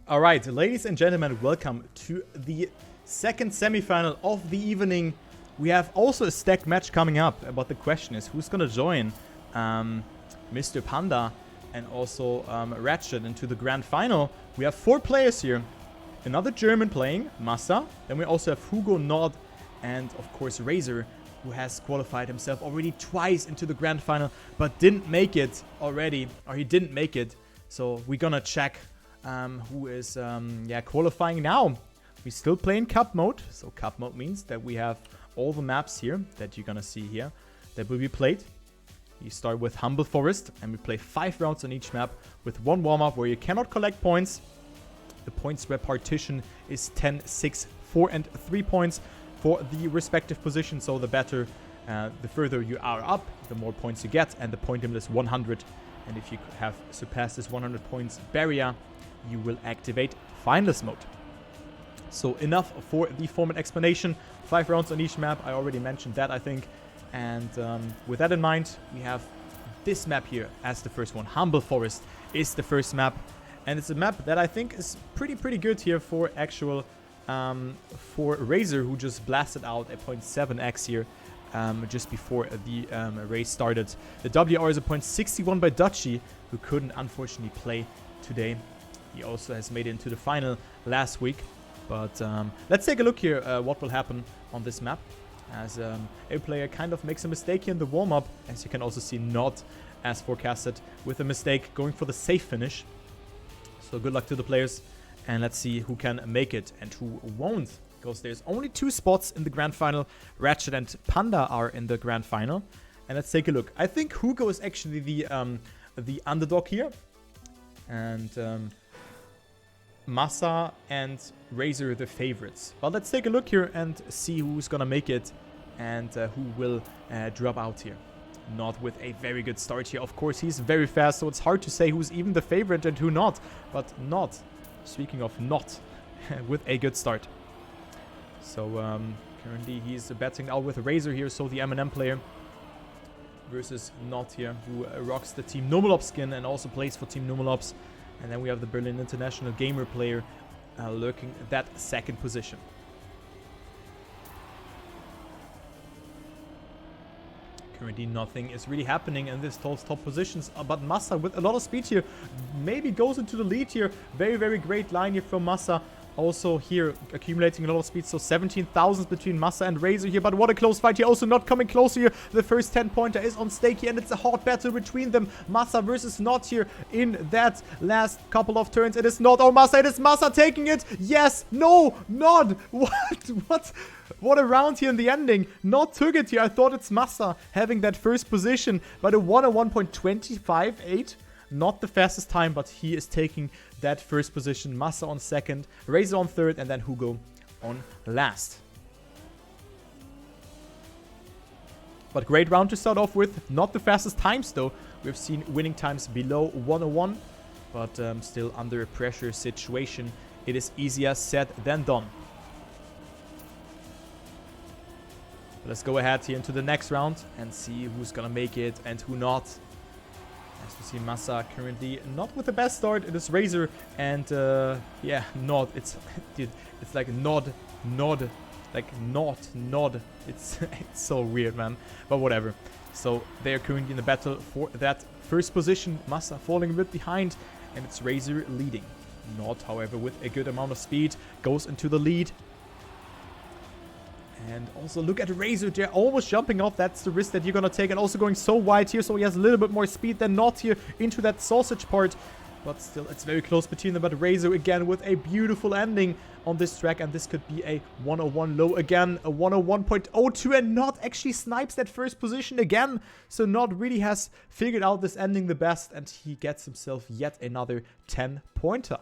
All right, ladies and gentlemen, welcome to the second semifinal of the evening. We have also a stacked match coming up, but the question is who's going to join Mr. Panda and also Ratchet into the grand final. We have 4 players here. Another German playing, Massa. Then we also have hugo220 and, of course, Razer, who has qualified himself already twice into the grand final, but didn't make it already, or he didn't make it. So we're going to check who is qualifying now. We still play in cup mode. So cup mode means that we have all the maps here that you're gonna see here that will be played. You start with Humble Forest and we play 5 rounds on each map with 1 warm-up where you cannot collect points. The points repartition is 10, 6, 4 and 3 points for the respective position. So the better, the further you are up, the more points you get, and the point limit is 100. And if you have surpassed this 100 points barrier, you will activate finalist mode. So enough for the format explanation. 5 rounds on each map. I already mentioned that, I think. And with that in mind, we have this map here as the first one. Humble Forest is the first map. And it's a map that I think is pretty good here for actual for Razer, who just blasted out a 0.7x here just before the race started. The WR is a 0.61 by Dutchy, who couldn't unfortunately play today. He also has made it into the final last week. But let's take a look here what will happen on this map. As a player kind of makes a mistake here in the warm-up. As you can also see, not as forecasted, with a mistake going for the safe finish. So good luck to the players. And let's see who can make it and who won't. Because there's only 2 spots in the grand final. Ratchet and Panda are in the grand final. And let's take a look. I think Hugo is actually the underdog here. And Massa and Razer the favorites. But let's take a look here and see who's gonna make it and who will drop out here. Not with a very good start here. Of course, he's very fast, so it's hard to say who's even the favorite and who not. But not, speaking of not, with a good start. So currently he's betting out with Razer here, so the M&M player versus Not here, who rocks the Team Numelops skin and also plays for Team Numelops. And then we have the Berlin International Gamer player lurking that second position. Currently nothing is really happening in this top positions, but Massa with a lot of speed here maybe goes into the lead here. Very great line here from Massa. Also here accumulating a lot of speed, so 17,000 between Massa and Razer here, but what a close fight here. Also not coming close here. The first 10-pointer is on stake here, and it's a hard battle between them. Massa versus Not here in that last couple of turns. It is Not. Oh, Massa, it is Massa taking it. Yes, no, Not. What a round here in the ending. Not took it here. I thought it's Massa having that first position, but a 101.258. Not the fastest time, but he is taking that first position. Massa on second, Razer on third, and then Hugo on last. But great round to start off with. Not the fastest times though. We've seen winning times below 101, but still under a pressure situation. It is easier said than done. Let's go ahead here into the next round and see who's gonna make it and who not. As we see, Massa currently not with the best start. It is Razer and yeah, Nod. It's dude, it's like nod, like nod. It's so weird, man. But whatever. So they are currently in the battle for that first position. Massa falling a bit behind, and it's Razer leading. Nod, however, with a good amount of speed, goes into the lead. And also look at Razer, they're almost jumping off. That's the risk that you're gonna take. And also going so wide here, so he has a little bit more speed than Not here into that sausage part. But still, it's very close between them. But Razer again with a beautiful ending on this track. And this could be a 101 low again, a 101.02. And Not actually snipes that first position again. So Not really has figured out this ending the best. And he gets himself yet another 10-pointer.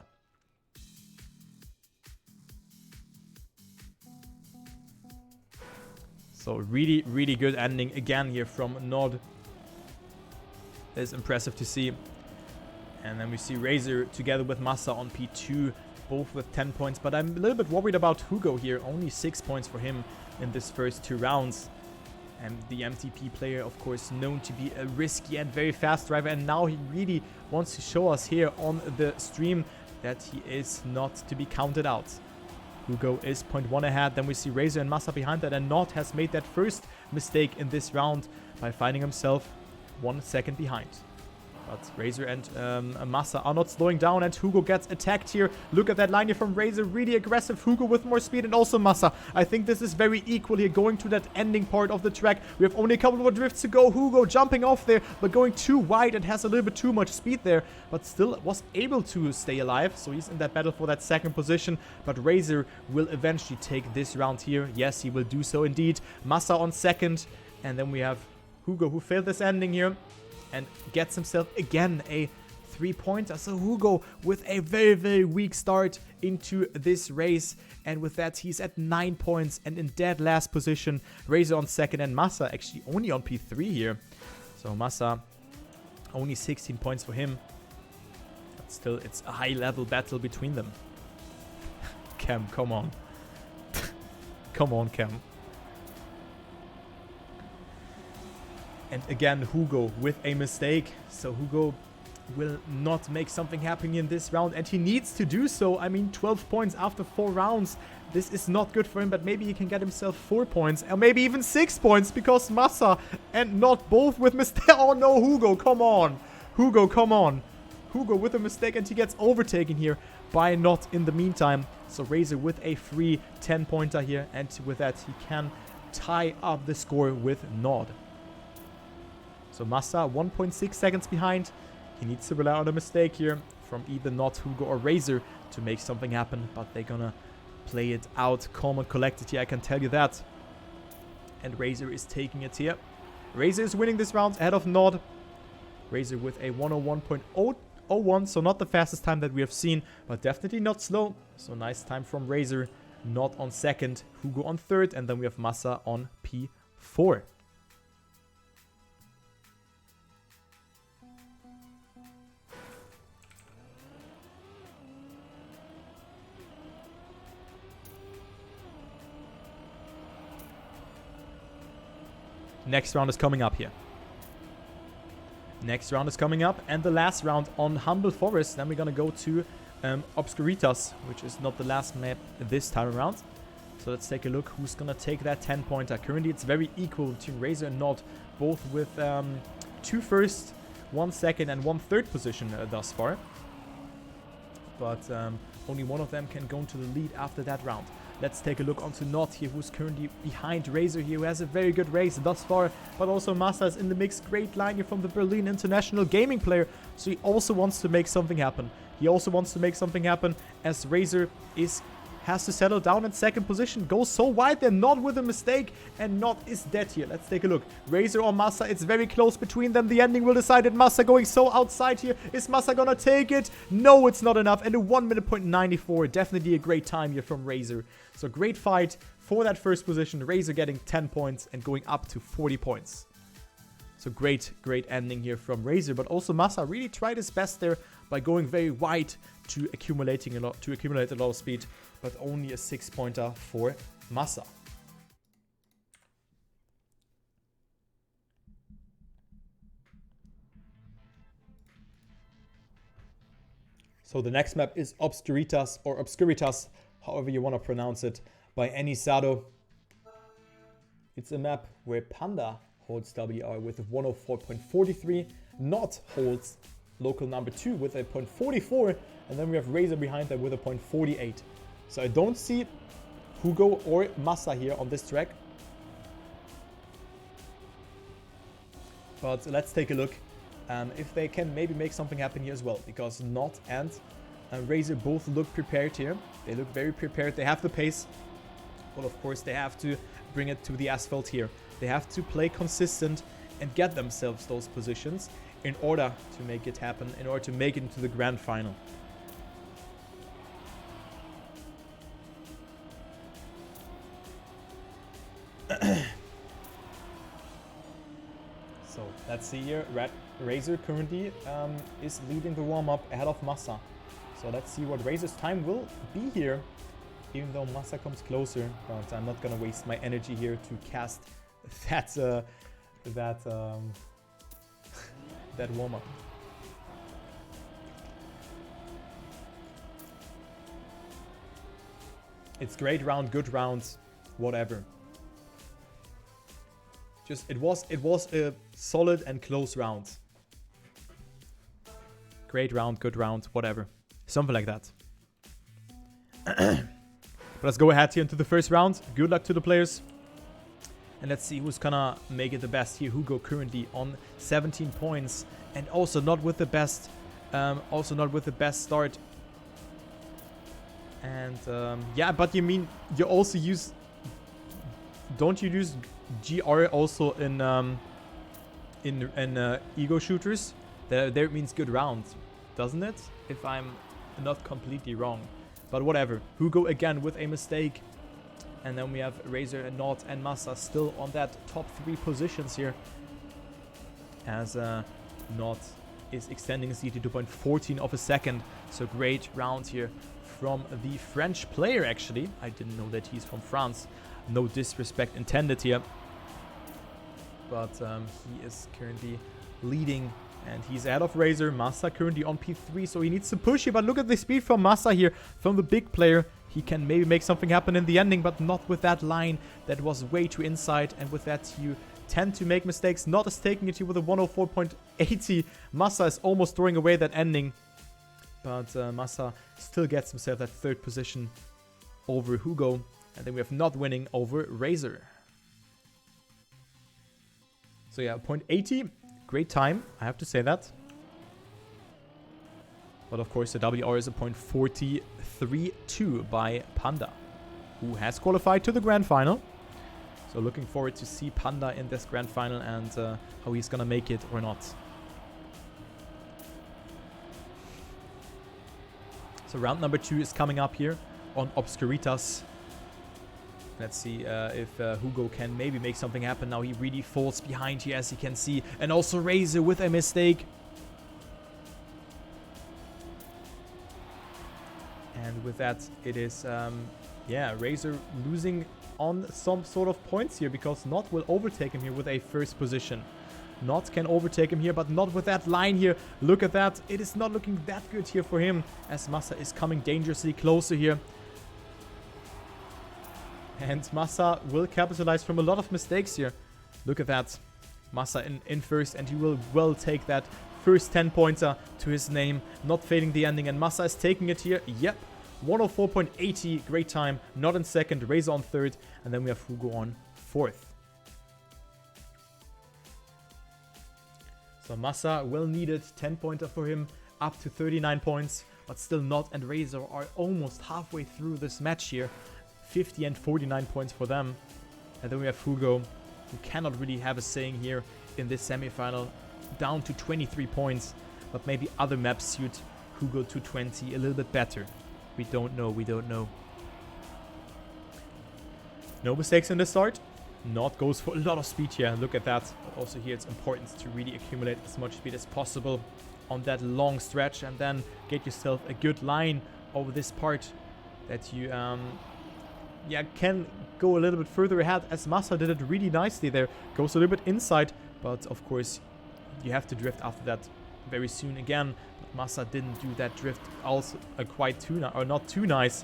So really good ending again here from Nod. That is impressive to see. And then we see Razer together with Massa on P2, both with 10 points. But I'm a little bit worried about Hugo here. Only 6 points for him in this first 2 rounds. And the MTP player, of course, known to be a risky and very fast driver. And now he really wants to show us here on the stream that he is not to be counted out. Hugo is 0.1 ahead. Then we see Razer and Massa behind that, and Nod has made that first mistake in this round by finding himself 1 second behind. But Razer and Massa are not slowing down, and Hugo gets attacked here. Look at that line here from Razer. Really aggressive. Hugo with more speed, and also Massa. I think this is very equal here, going to that ending part of the track. We have only a couple more drifts to go. Hugo jumping off there, but going too wide and has a little bit too much speed there, but still was able to stay alive. So he's in that battle for that second position, but Razer will eventually take this round here. Yes, he will do so indeed. Massa on second, and then we have Hugo, who failed this ending here and gets himself again a 3-pointer. So Hugo with a very, very weak start into this race, and with that he's at 9 points and in dead last position. Razer on second, and Massa actually only on P3 here. So Massa only 16 points for him, but still it's a high level battle between them. Cam, come on. Come on, Cam. And again, Hugo with a mistake. So Hugo will not make something happen in this round, and he needs to do so. I mean, 12 points after 4 rounds. This is not good for him, but maybe he can get himself 4 points, or maybe even 6 points, because Massa and not both with mistake. Oh no, Hugo, come on. Hugo, come on. Hugo with a mistake, and he gets overtaken here by Not in the meantime. So Razer with a free 10-pointer here, and with that he can tie up the score with Nod. So Massa 1.6 seconds behind. He needs to rely on a mistake here from either Not, Hugo, or Razer to make something happen. But they're gonna play it out calm and collected here, I can tell you that. And Razer is taking it here. Razer is winning this round ahead of Nod. Razer with a 101.001. So not the fastest time that we have seen, but definitely not slow. So nice time from Razer. Nod on second, Hugo on third, and then we have Massa on P4. Next round is coming up here. Next round is coming up, and the last round on Humble Forest. Then we're gonna go to Obscuritas, which is not the last map this time around. So let's take a look who's gonna take that 10-pointer. Currently it's very equal between Razer and Nod, both with 2 first, 1 second, and 1 third position thus far. But only one of them can go into the lead after that round. Let's take a look onto Nod here, who's currently behind Razer here, who has a very good race thus far. But also Massa is in the mix. Great line here from the Berlin international gaming player. So he also wants to make something happen. He also wants to make something happen as Razer has to settle down in second position. Goes so wide there, Nod with a mistake, and Nod is dead here. Let's take a look. Razer or Massa, it's very close between them. The ending will decide it. Massa going so outside here. Is Massa gonna take it? No, it's not enough. And a 1:94. Definitely a great time here from Razer. So great fight for that first position. Razer getting 10 points and going up to 40 points. So great ending here from Razer. But also Massa really tried his best there by going very wide to accumulate a lot of speed. But only a 6-pointer for Massa. So the next map is Obscuritas, or Obscuritas, however you want to pronounce it, by Anisado. It's a map where Panda holds WR with a 104.43, Not holds local number 2 with a 0.44, and then we have Razer behind that with a 0.48. So I don't see Hugo or Massa here on this track. But let's take a look if they can maybe make something happen here as well. Because Not and Razer both look prepared here. They look very prepared. They have the pace. But of course they have to bring it to the asphalt here. They have to play consistent and get themselves those positions in order to make it happen, in order to make it into the grand final. So let's see here. Razer currently is leading the warm-up ahead of Massa. So let's see what Razer's time will be here, even though Massa comes closer. But I'm not gonna waste my energy here to cast that that warm-up. It's great round, good rounds, whatever. Just it was a solid and close round. Great round, good round, whatever. Something like that. But let's go ahead here into the first round. Good luck to the players. And let's see who's gonna make it the best here. Hugo currently on 17 points. And also not with the best start. And yeah, but you mean you also use... Don't you use GR also in ego shooters? There it means good round, doesn't it? If I'm not completely wrong. But whatever. Hugo again with a mistake. And then we have Razer and Not and Massa still on that top 3 positions here. As Not is extending his lead to 2.14 of a second. So great round here from the French player actually. I didn't know that he's from France. No disrespect intended here. But he is currently leading. And he's ahead of Razer. Massa currently on P3, so he needs to push here. But look at the speed from Massa here, from the big player. He can maybe make something happen in the ending, but not with that line. That was way too inside. And with that, you tend to make mistakes. Not is taking it here with a 104.80. Massa is almost throwing away that ending. But Massa still gets himself that 3rd position over Hugo. And then we have Not winning over Razer. So yeah, 0.80. Great time, I have to say that. But of course, the WR is a 0.43.2 by Panda, who has qualified to the Grand Final. So looking forward to see Panda in this Grand Final and how he's gonna make it or not. So round number 2 is coming up here on Obscuritas. Let's see if Hugo can maybe make something happen. Now he really falls behind here, as you can see. And also Razer with a mistake. And with that, it is, yeah, Razer losing on some sort of points here. Because Not will overtake him here with a 1st position. Not can overtake him here, but not with that line here. Look at that. It is not looking that good here for him. As Massa is coming dangerously closer here. And Massa will capitalize from a lot of mistakes here. Look at that. Massa in first, and he will well take that first 10-pointer to his name. Not fading the ending, and Massa is taking it here. Yep. 104.80. Great time. Not in 2nd. Razer on 3rd. And then we have Hugo on 4th. So Massa will need it. 10-pointer for him. Up to 39 points. But still Not and Razer are almost halfway through this match here. 50 and 49 points for them. And then we have Hugo, who cannot really have a saying here in this semifinal. Down to 23 points. But maybe other maps suit Hugo 220 a little bit better. We don't know. We don't know. No mistakes in the start. Not goes for a lot of speed here. Look at that. But also here it's important to really accumulate as much speed as possible on that long stretch. And then get yourself a good line over this part that you... yeah, can go a little bit further ahead, as Massa did it really nicely there. Goes a little bit inside, but of course you have to drift after that very soon again. But Massa didn't do that drift also quite too or not too nice.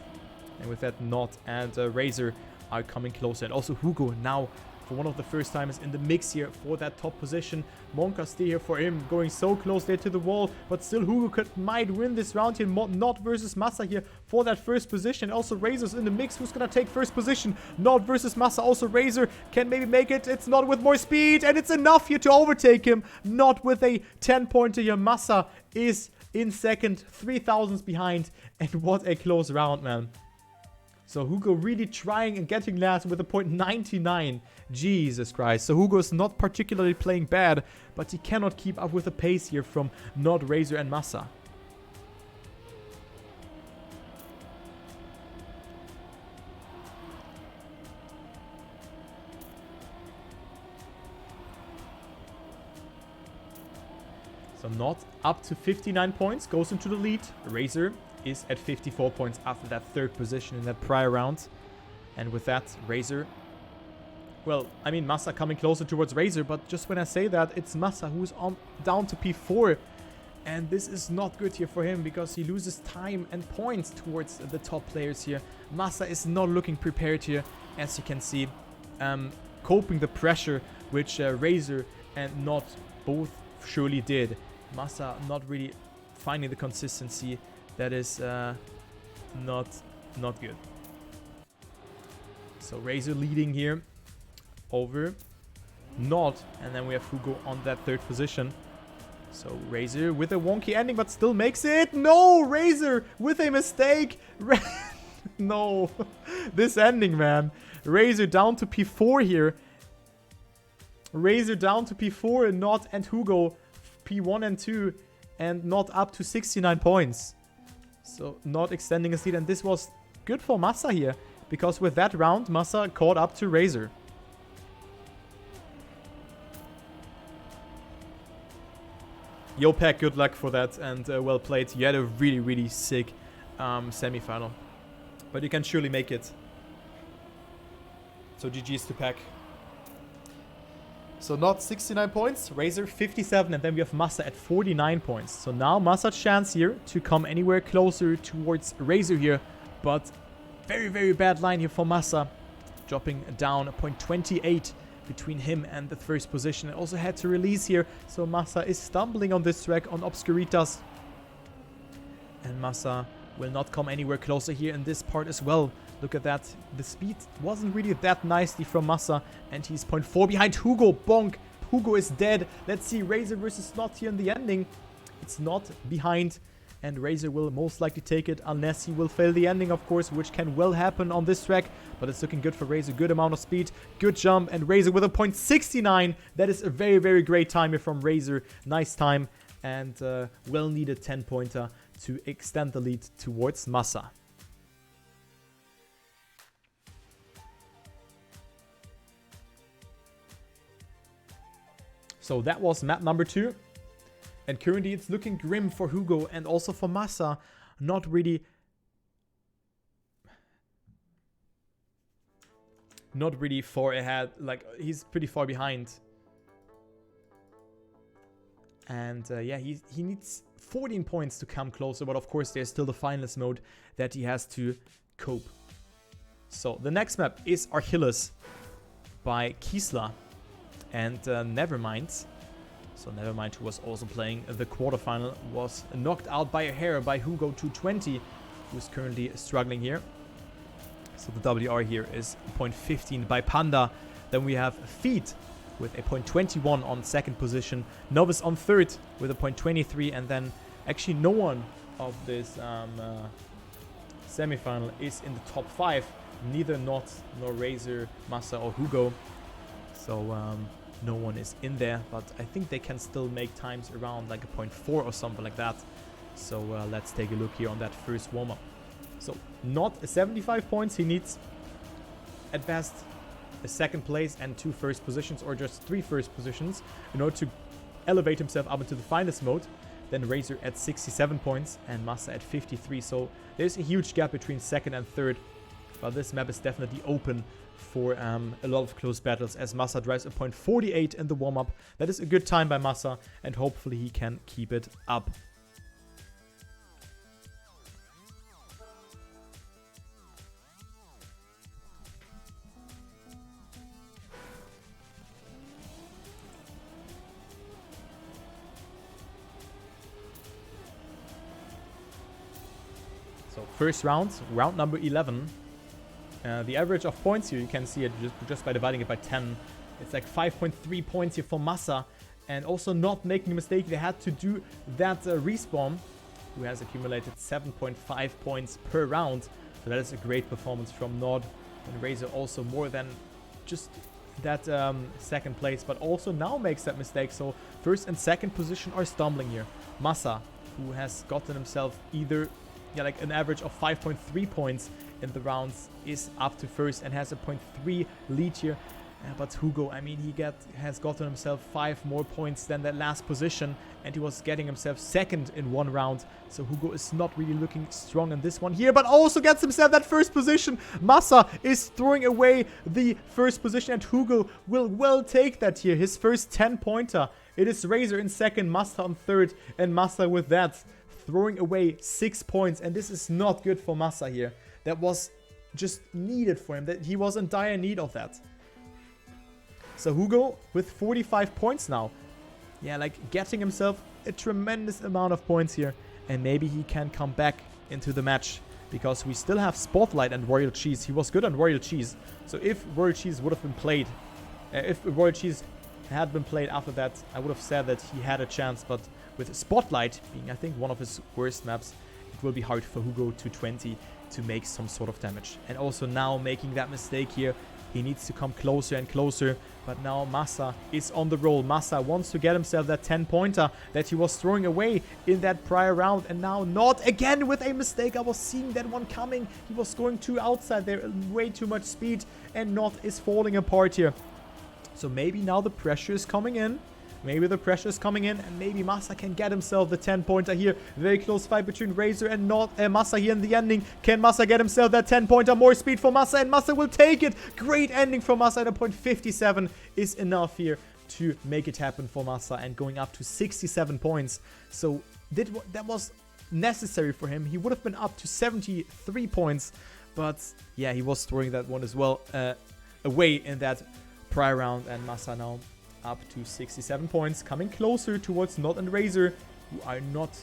And with that, Not and Razer are coming closer. And also Hugo now for one of the first times in the mix here for that top position. Monka stay here for him, going so close there to the wall, but still Hugo might win this round here. Not versus Massa here for that 1st position. Also Razer's in the mix. Who's gonna take 1st position? Not versus Massa. Also Razer can maybe make it. It's Not with more speed, and it's enough here to overtake him. Not with a 10-pointer here. Massa is in 2nd, 3,000s behind, and what a close round, man. So Hugo really trying and getting last with a 0.99. Jesus Christ. So Hugo is not particularly playing bad, but he cannot keep up with the pace here from Not, Razer and Massa. So Not up to 59 points, goes into the lead. Razer is at 54 points after that 3rd position in that prior round. And with that, Razer... Well, I mean, Massa coming closer towards Razer, but just when I say that, it's Massa who's on down to P4. And this is not good here for him because he loses time and points towards the top players here. Massa is not looking prepared here, as you can see. Coping the pressure, which Razer and Not both surely did. Massa not really finding the consistency. That is not good. So Razer leading here over Not. And then we have Hugo on that third position. So Razer with a wonky ending, but still makes it. No, Razer with a mistake. No, this ending, man. Razer down to P4 here. Razer down to P4 and Not and Hugo P1 and 2 and Not up to 69 points. So Not extending his lead, and this was good for Massa here because with that round Massa caught up to Razer. Yo, Pack, good luck for that, and well played. You had a really, really sick semi-final. But you can surely make it. So GG's to Pack. So Not 69 points, Razer 57, and then we have Massa at 49 points. So now Massa's chance here to come anywhere closer towards Razer here. But very, very bad line here for Massa. Dropping down 0.28. Between him and the first position. It also had to release here, so Massa is stumbling on this track on Obscuritas. And Massa will not come anywhere closer here in this part as well. Look at that. The speed wasn't really that nicely from Massa, and he's 0.4 behind Hugo. Bonk. Hugo is dead. Let's see Razer versus Not here in the ending. It's Not behind, and Razer will most likely take it unless he will fail the ending, of course, which can well happen on this track. But it's looking good for Razer. Good amount of speed, good jump, and Razer with a 0.69. That is a very, very great time here from Razer. Nice time and well-needed 10-pointer to extend the lead towards Massa. So that was map number 2. And currently it's looking grim for Hugo and also for Massa. Not really far ahead. Like, he's pretty far behind. And yeah, he needs 14 points to come closer. But of course there's still the finalist mode that he has to cope. So the next map is Achilles by Kiesler and Nevermind. So Nevermind, who was also playing the quarterfinal, was knocked out by a hair by hugo220, who's currently struggling here. So the WR here is 0.15 by Panda. Then we have Feet with a 0.21 on second position. Novice on third with a 0.23. And then actually no one of this semi-final is in the top 5. Neither Not, nor Razer, Massa or Hugo. So no one is in there, but I think they can still make times around like a 0.4 or something like that. So let's take a look here on that first warm-up. So Not 75 points. He needs at best a second place and 2 first positions, or just 3 first positions, in order to elevate himself up into the finalist mode. Then Razer at 67 points and Massa at 53. So there's a huge gap between second and third. But this map is definitely open for a lot of close battles, as Massa drives a 0.48 in the warm-up. That is a good time by Massa, and hopefully he can keep it up. So first round, round number 11. The average of points here, you can see it just by dividing it by 10. It's like 5.3 points here for Massa. And also Not making a mistake, they had to do that respawn, who has accumulated 7.5 points per round. So that is a great performance from Not. And Razer also more than just that second place, but also now makes that mistake. So first and second position are stumbling here. Massa, who has gotten himself either like an average of 5.3 points in the rounds, is up to first and has a 0.3 lead here. But Hugo, I mean, he has gotten himself 5 more points than that last position, and he was getting himself second in one round. So Hugo is not really looking strong in this one here, but also gets himself that first position. Massa is throwing away the first position, and Hugo will well take that here. His first 10-pointer It is Razer in second, Massa on third, and Massa with that throwing away 6 points. And this is not good for Massa here. That was just needed for him. That he was in dire need of that. So Hugo with 45 points now. Yeah, like getting himself a tremendous amount of points here. And maybe he can come back into the match. Because we still have Spotlight and Royal Cheese. He was good on Royal Cheese. So if Royal Cheese would have been played, if Royal Cheese had been played after that, I would have said that he had a chance. But with Spotlight being, I think, one of his worst maps, it will be hard for hugo220 to make some sort of damage. And also now making that mistake here, he needs to come closer and closer. But now Massa is on the roll. Massa wants to get himself that 10-pointer that he was throwing away in that prior round. And now not again with a mistake. I was seeing that one coming. He was going too outside there. Way too much speed. And Not is falling apart here. So maybe now the pressure is coming in. Maybe the pressure is coming in, and maybe Massa can get himself the 10-pointer here. Very close fight between Razer and Massa here in the ending. Can Massa get himself that 10-pointer? More speed for Massa, and Massa will take it. Great ending for Massa at a point 57 is enough here to make it happen for Massa, and going up to 67 points. So that was necessary for him. He would have been up to 73 points, but yeah, he was throwing that one as well away in that prior round, and Massa now up to 67 points, coming closer towards Not and Razer, who are not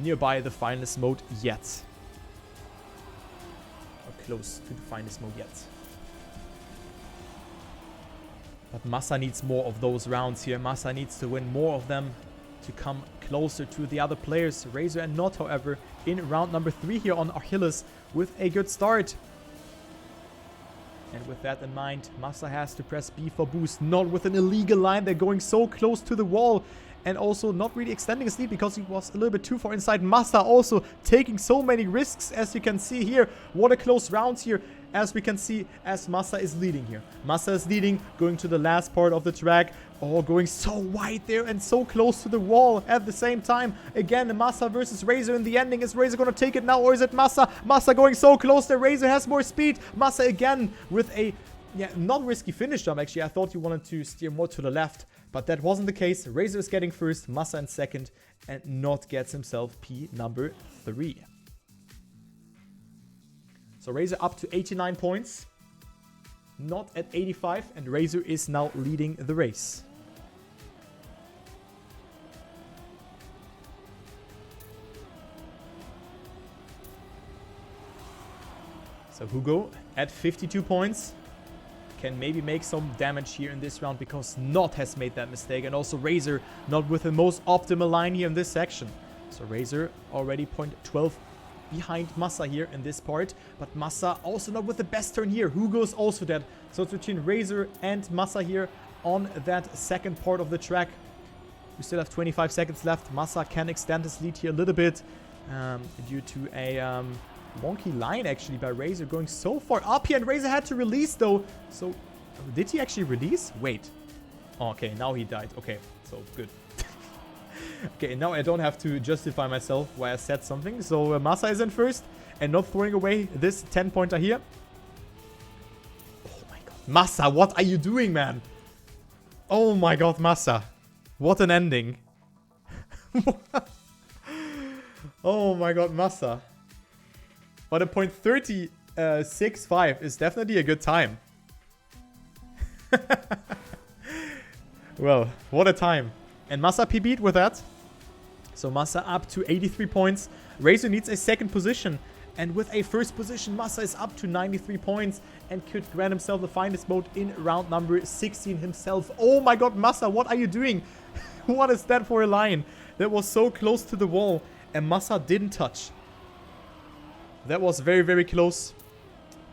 nearby the finalist mode yet. Or close to the finalist mode yet. But Massa needs more of those rounds here. Massa needs to win more of them to come closer to the other players. Razer and Not, however, in round number 3 here on Achilles with a good start. And with that in mind, Massa has to press B for boost. Not with an illegal line. They're going so close to the wall. And also not really extending his lead because he was a little bit too far inside. Massa also taking so many risks, as you can see here. What a close round here, as we can see, as Massa is leading here. Massa is leading, going to the last part of the track. Oh, going so wide there and so close to the wall at the same time. Again, Massa versus Razer in the ending. Is Razer going to take it now, or is it Massa? Massa going so close there. Razer has more speed. Massa again with a not risky finish jump, actually. I thought you wanted to steer more to the left, but that wasn't the case. Razer is getting first, Massa in second, and Not gets himself P number 3. So Razer up to 89 points. Not at 85, and Razer is now leading the race. So Hugo at 52 points. Can maybe make some damage here in this round because Not has made that mistake. And also Razer not with the most optimal line here in this section. So Razer already 0.12 behind Massa here in this part. But Massa also not with the best turn here. Hugo's also dead. So it's between Razer and Massa here on that second part of the track. We still have 25 seconds left. Massa can extend his lead here a little bit due to a wonky line actually by Razer going so far up here, and Razer had to release though. So did he actually release? Wait. Oh, okay, now he died. Okay, so good. Okay, now I don't have to justify myself why I said something. So Massa is in first and not throwing away this 10-pointer here. Oh my god. Massa, what are you doing, man? Oh my god, Massa. What an ending. Oh my god, Massa. But a .3065 is definitely a good time. Well, what a time. And Massa PB'd with that. So Massa up to 83 points. Razer needs a second position. And with a first position, Massa is up to 93 points and could grant himself the finest mode in round number 16 himself. Oh my god, Massa, what are you doing? What is that for a line? That was so close to the wall and Massa didn't touch. That was very, very close.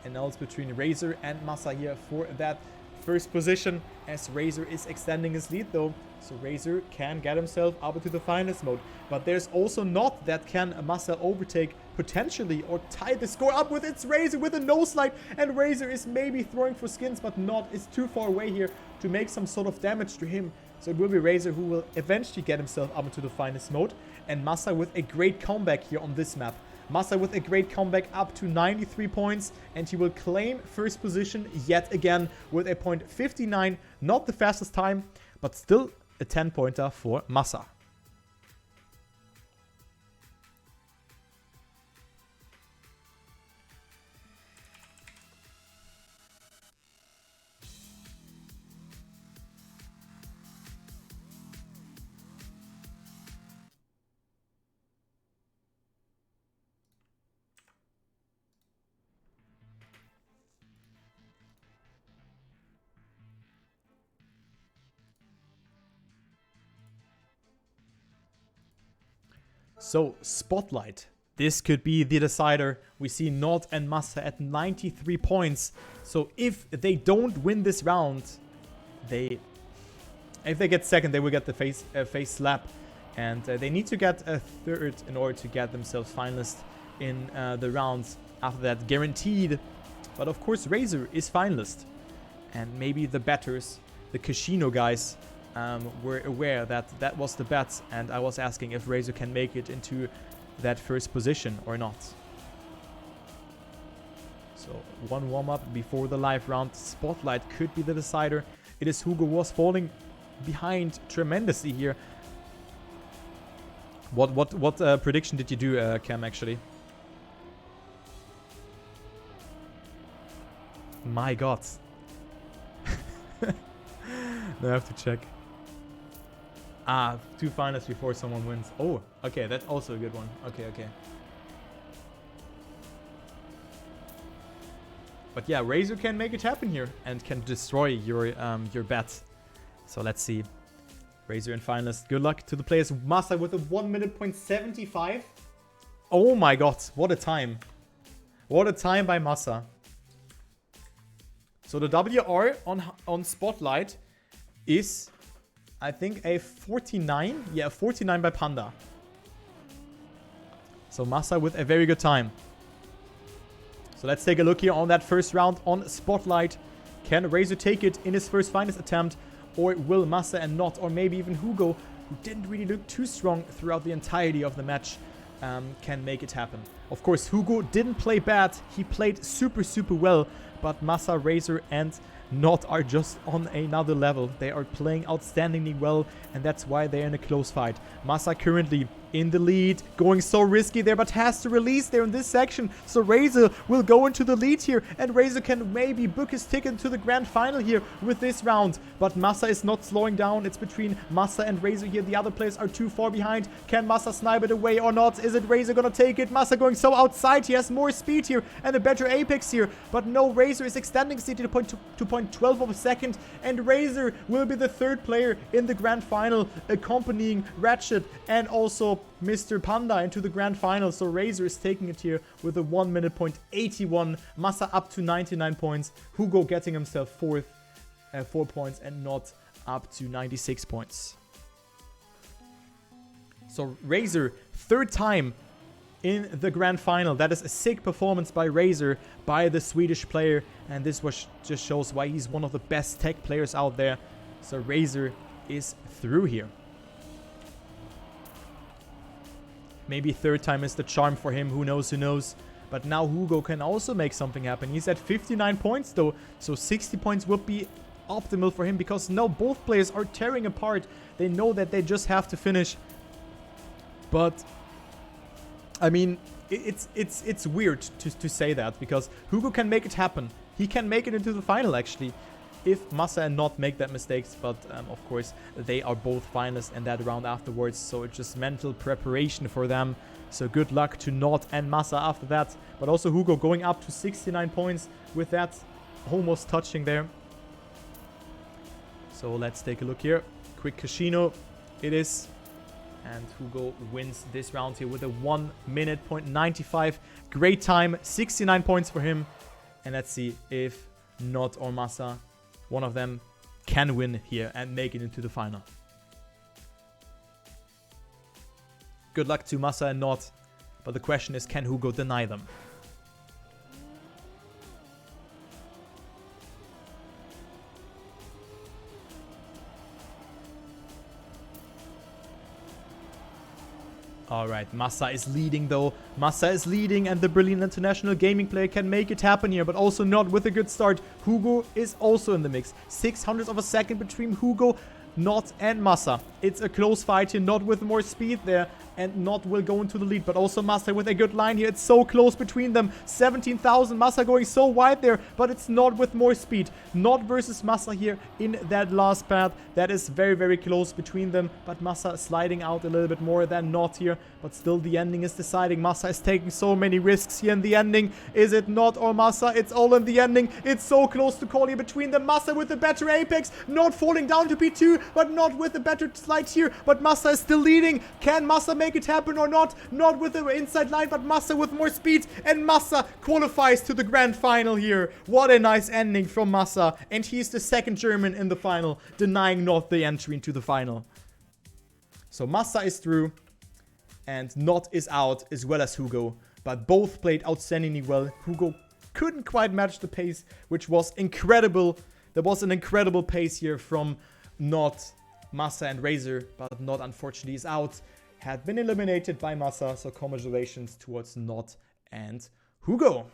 And now it's between Razer and Massa here for that first position, as Razer is extending his lead though. So Razer can get himself up into the finalist mode. But there's also Not that can Massa overtake potentially or tie the score up with. It's Razer with a no slide. And Razer is maybe throwing for skins, but Not is too far away here to make some sort of damage to him. So it will be Razer who will eventually get himself up into the finalist mode. And Massa with a great comeback here on this map. Massa with a great comeback up to 93 points, and he will claim first position yet again with a .59. Not the fastest time, but still a 10-pointer for Massa. So, Spotlight. This could be the decider. We see Nord and Massa at 93 points. So, if they don't win this round, if they get second, they will get the face slap. And they need to get a third in order to get themselves finalist in the rounds after that, guaranteed. But of course, Razer is finalist. And maybe the bettors, the casino guys, were aware that that was the bet, and I was asking if Razer can make it into that first position or not. So one warm-up before the live round. Spotlight could be the decider. It is Hugo was falling behind tremendously here. What prediction did you do, Cam, actually? My god. I have to check. 2 finalists before someone wins. Oh, okay, that's also a good one. Okay. But yeah, Razer can make it happen here and can destroy your bet. So let's see. Razer and finalist. Good luck to the players. Massa with a 1 minute point 75. Oh my god, what a time. What a time by Massa. So the WR on Spotlight is, I think, a 49. Yeah, 49 by Panda. So Massa with a very good time. So let's take a look here on that first round on Spotlight. Can Razer take it in his first finals attempt? Or will Massa and Not, or maybe even Hugo, who didn't really look too strong throughout the entirety of the match, can make it happen? Of course, Hugo didn't play bad. He played super well. But Massa, Razer, and Not are just on another level. They are playing outstandingly well, and that's why they're in a close fight. Massa currently in the lead, going so risky there, but has to release there in this section. So Razer will go into the lead here, and Razer can maybe book his ticket to the grand final here with this round. But Massa is not slowing down. It's between Massa and Razer here. The other players are too far behind. Can Massa snipe it away or not? Is it Razer gonna take it? Massa going so outside. He has more speed here and a better apex here. But no, Razer is extending CT to 0.12 of a second, and Razer will be the third player in the grand final, accompanying Ratchet and also Mr. Panda into the grand final. So Razer is taking it here with a 1 minute point 81. Massa up to 99 points. Hugo getting himself 4 points, and Not up to 96 points. So Razer, third time in the grand final. That is a sick performance by Razer, by the Swedish player, and this just shows why he's one of the best tech players out there. So Razer is through here. Maybe third time is the charm for him. Who knows? But now Hugo can also make something happen. He's at 59 points though, so 60 points would be optimal for him, because now both players are tearing apart. They know that they just have to finish. But I mean, it's weird to say that, because Hugo can make it happen. He can make it into the final actually, if Massa and Not make that mistakes. But of course, they are both finalists in that round afterwards, so it's just mental preparation for them. So good luck to Not and Massa after that. But also Hugo going up to 69 points with that almost touching there. So let's take a look here. Quick casino it is. And Hugo wins this round here with a 1 minute point 95. Great time, 69 points for him. And let's see if Not or Massa, one of them, can win here and make it into the final. Good luck to Massa and Not. But the question is, can Hugo deny them? Alright, Massa is leading though. Massa is leading, and the brilliant international gaming player can make it happen here, but also Not with a good start. Hugo is also in the mix. 600th of a second between Hugo Not and Massa. It's a close fight here, Not with more speed there, and Not will go into the lead, but also Massa with a good line here. It's so close between them. 17,000, Massa going so wide there, but it's Not with more speed. Not versus Massa here in that last path. That is very, very close between them, but Massa sliding out a little bit more than Not here, but still the ending is deciding. Massa is taking so many risks here in the ending. Is it Not or Massa? It's all in the ending. It's so close to call here between them. Massa with the better apex, Not falling down to P2, but Not with the better slide here, but Massa is still leading. Can Massa make it happen or not? Not with the inside line, but Massa with more speed, and Massa qualifies to the grand final here. What a nice ending from Massa, and he's the second German in the final, denying Not the entry into the final. So Massa is through, and Not is out, as well as Hugo, but both played outstandingly well. Hugo couldn't quite match the pace, which was incredible. There was an incredible pace here from Not, Massa and Razer, but Not unfortunately is out. Had been eliminated by Massa, so congratulations towards Not and Hugo.